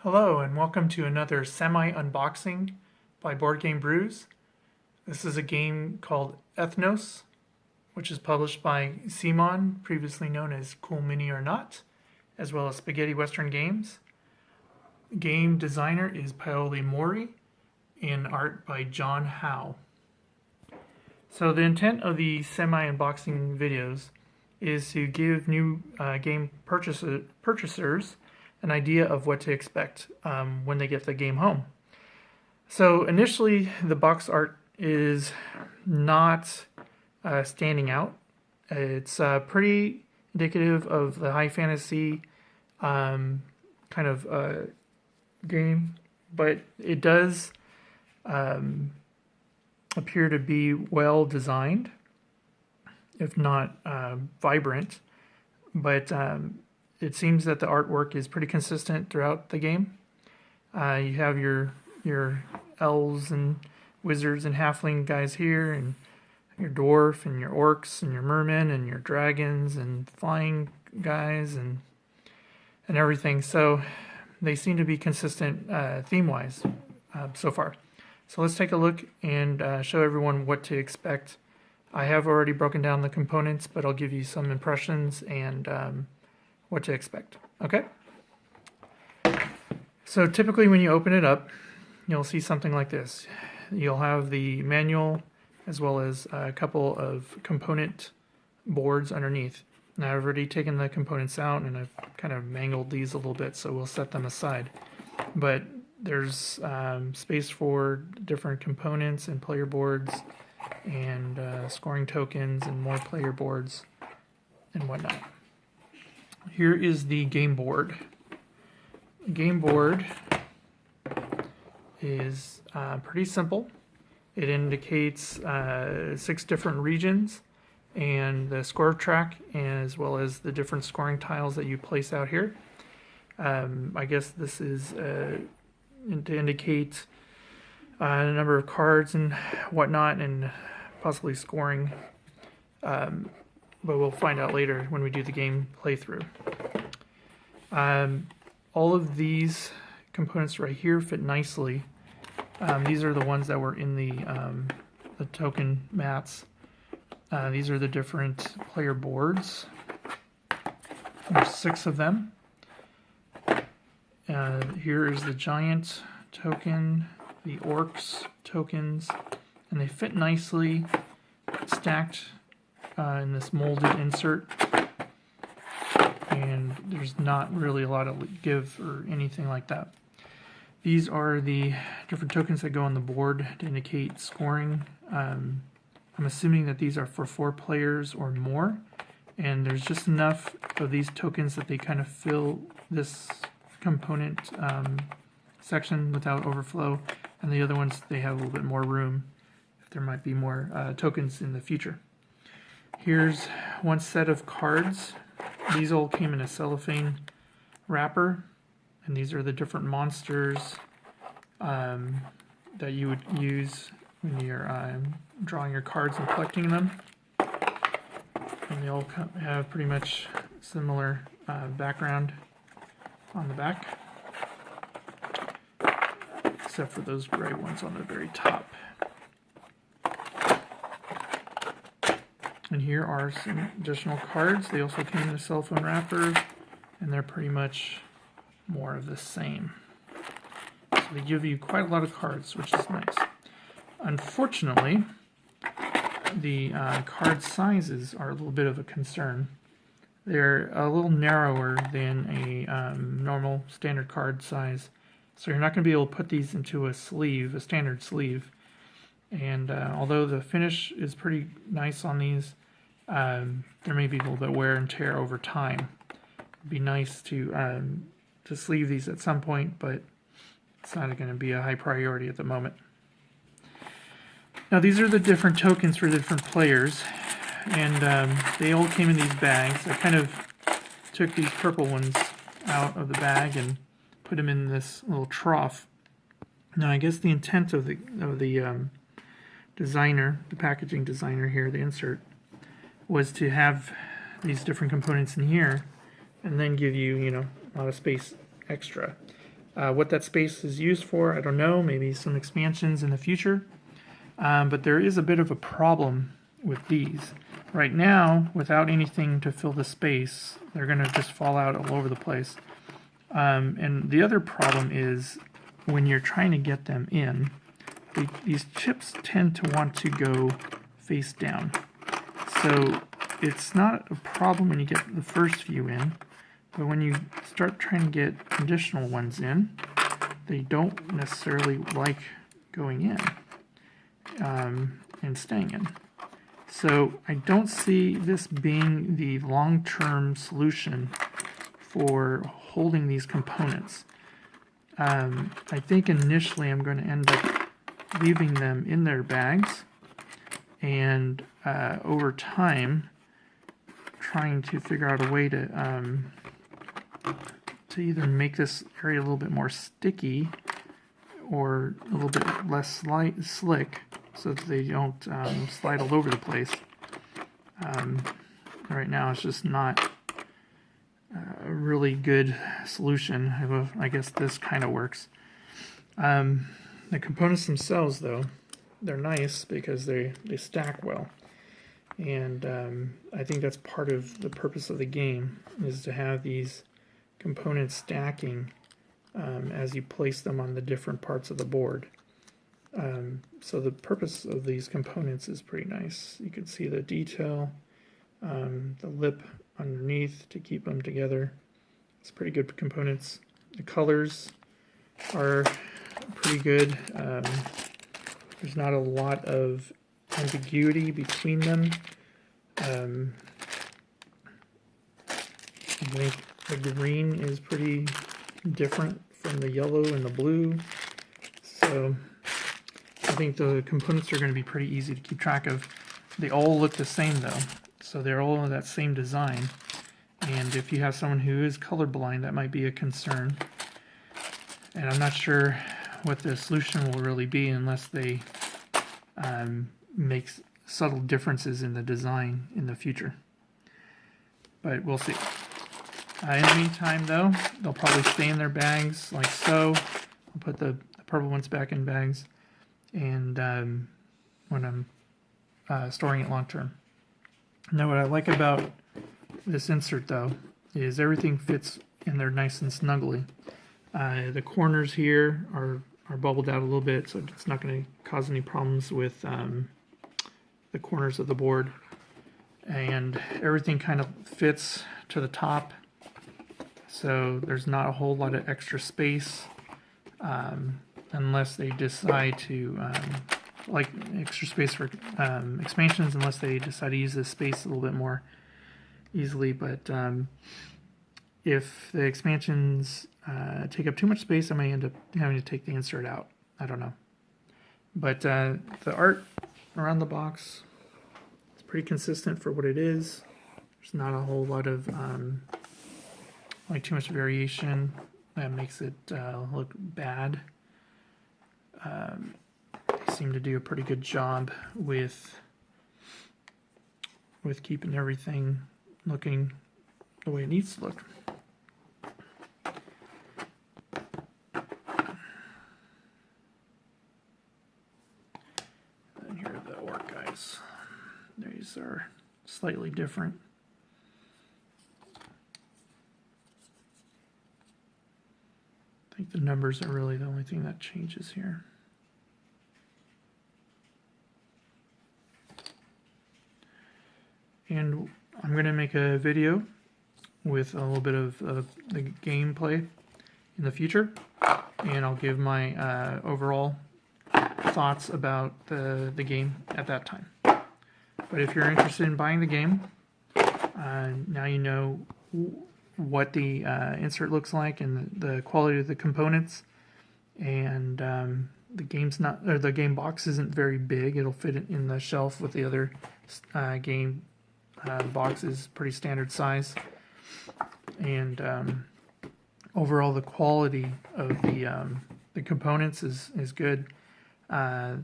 Hello and welcome to another semi-unboxing by Boardgame Brews. This is a game called Ethnos, which is published by Simon, previously known as Cool Mini or Not, as well as Spaghetti Western Games. Game designer is Paoli Mori and art by John Howe. So the intent of the semi-unboxing videos is to give new game purchasers an idea of what to expect when they get the game home. So initially, the box art is not standing out. It's pretty indicative of the high fantasy kind of game, but it does appear to be well designed, if not vibrant, but it seems that the artwork is pretty consistent throughout the game. You have your elves and wizards and halfling guys here, and your dwarf and your orcs and your mermen and your dragons and flying guys and everything. So they seem to be consistent theme-wise so far. So let's take a look and show everyone what to expect. I have already broken down the components, but I'll give you some impressions and what to expect. Okay? So typically when you open it up, you'll see something like this. You'll have the manual as well as a couple of component boards underneath. Now I've already taken the components out and I've kind of mangled these a little bit, so we'll set them aside. But there's space for different components and player boards and scoring tokens and more player boards and whatnot. Here is the game board. The game board is pretty simple. It indicates 6 different regions and the score track, as well as the different scoring tiles that you place out here. I guess this is to indicate a number of cards and whatnot, and possibly scoring. But we'll find out later when we do the game playthrough. All of these components right here fit nicely. These are the ones that were in the token mats. These are the different player boards. There's 6 of them. Here is the giant token, the orcs tokens, and they fit nicely stacked in this molded insert, and there's not really a lot of give or anything like that. These are the different tokens that go on the board to indicate scoring. I'm assuming that these are for 4 players or more, and there's just enough of these tokens that they kind of fill this component section without overflow, and the other ones they have a little bit more room if there might be more tokens in the future. Here's one set of cards. These all came in a cellophane wrapper, and these are the different monsters that you would use when you're drawing your cards and collecting them. And they all have pretty much similar background on the back, except for those gray ones on the very top. And here are some additional cards. They also came in a cell phone wrapper, and they're pretty much more of the same. So they give you quite a lot of cards, which is nice. Unfortunately, the card sizes are a little bit of a concern. They're a little narrower than a normal standard card size, so you're not going to be able to put these into a sleeve, a standard sleeve. And although the finish is pretty nice on these, there may be a little bit of wear and tear over time. It'd be nice to sleeve these at some point, but it's not going to be a high priority at the moment. Now these are the different tokens for the different players, and they all came in these bags. I kind of took these purple ones out of the bag and put them in this little trough. Now I guess the intent of the designer, the packaging designer here, the insert, was to have these different components in here and then give you, a lot of space extra. What that space is used for, I don't know. Maybe some expansions in the future. But there is a bit of a problem with these. Right now, without anything to fill the space, they're going to just fall out all over the place. And the other problem is when you're trying to get them in, these chips tend to want to go face down. So it's not a problem when you get the first few in, but when you start trying to get additional ones in, they don't necessarily like going in and staying in. So I don't see this being the long-term solution for holding these components. I think initially I'm going to end up leaving them in their bags, and over time trying to figure out a way to either make this area a little bit more sticky or a little bit less slick so that they don't slide all over the place. Right now it's just not a really good solution. I guess this kind of works. The components themselves, though, they're nice because they stack well. And I think that's part of the purpose of the game, is to have these components stacking as you place them on the different parts of the board. So the purpose of these components is pretty nice. You can see the detail, the lip underneath to keep them together. It's pretty good components. The colors are pretty good. There's not a lot of ambiguity between them. I think the green is pretty different from the yellow and the blue. So I think the components are going to be pretty easy to keep track of. They all look the same though, so they're all that same design. And if you have someone who is colorblind, that might be a concern. And I'm not sure what the solution will really be unless they make subtle differences in the design in the future. But we'll see. In the meantime, though, they'll probably stay in their bags like so. I'll put the purple ones back in bags, and when I'm storing it long term. Now, what I like about this insert, though, is everything fits in there nice and snugly. The corners here are bubbled out a little bit, so it's not going to cause any problems with the corners of the board. And everything kind of fits to the top, so there's not a whole lot of extra space unless they decide to like extra space for expansions, unless they decide to use this space a little bit more easily. But if the expansions take up too much space, I may end up having to take the insert out. I don't know. But the art around the box is pretty consistent for what it is. There's not a whole lot of like too much variation that makes it look bad. They seem to do a pretty good job with keeping everything looking the way it needs to look. And here are the orc guys. These are slightly different. I think the numbers are really the only thing that changes here. And I'm going to make a video with a little bit of the gameplay in the future, and I'll give my overall thoughts about the game at that time. But if you're interested in buying the game, now you know what the insert looks like and the quality of the components, and the game box isn't very big. It'll fit in the shelf with the other game box is pretty standard size, and overall the quality of the components is good, and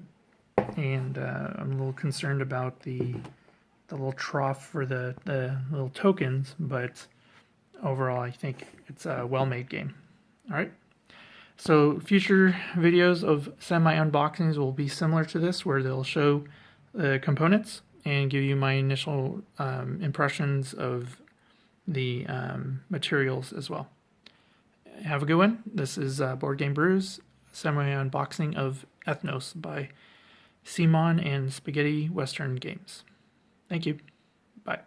I'm a little concerned about the little trough for the little tokens, but overall I think it's a well-made game. All right, So future videos of semi-unboxings will be similar to this, where they'll show the components and give you my initial impressions of the materials as well. Have a good one. This is Board Game Brews, semi-unboxing of Ethnos by Simon and Spaghetti Western Games. Thank you. Bye.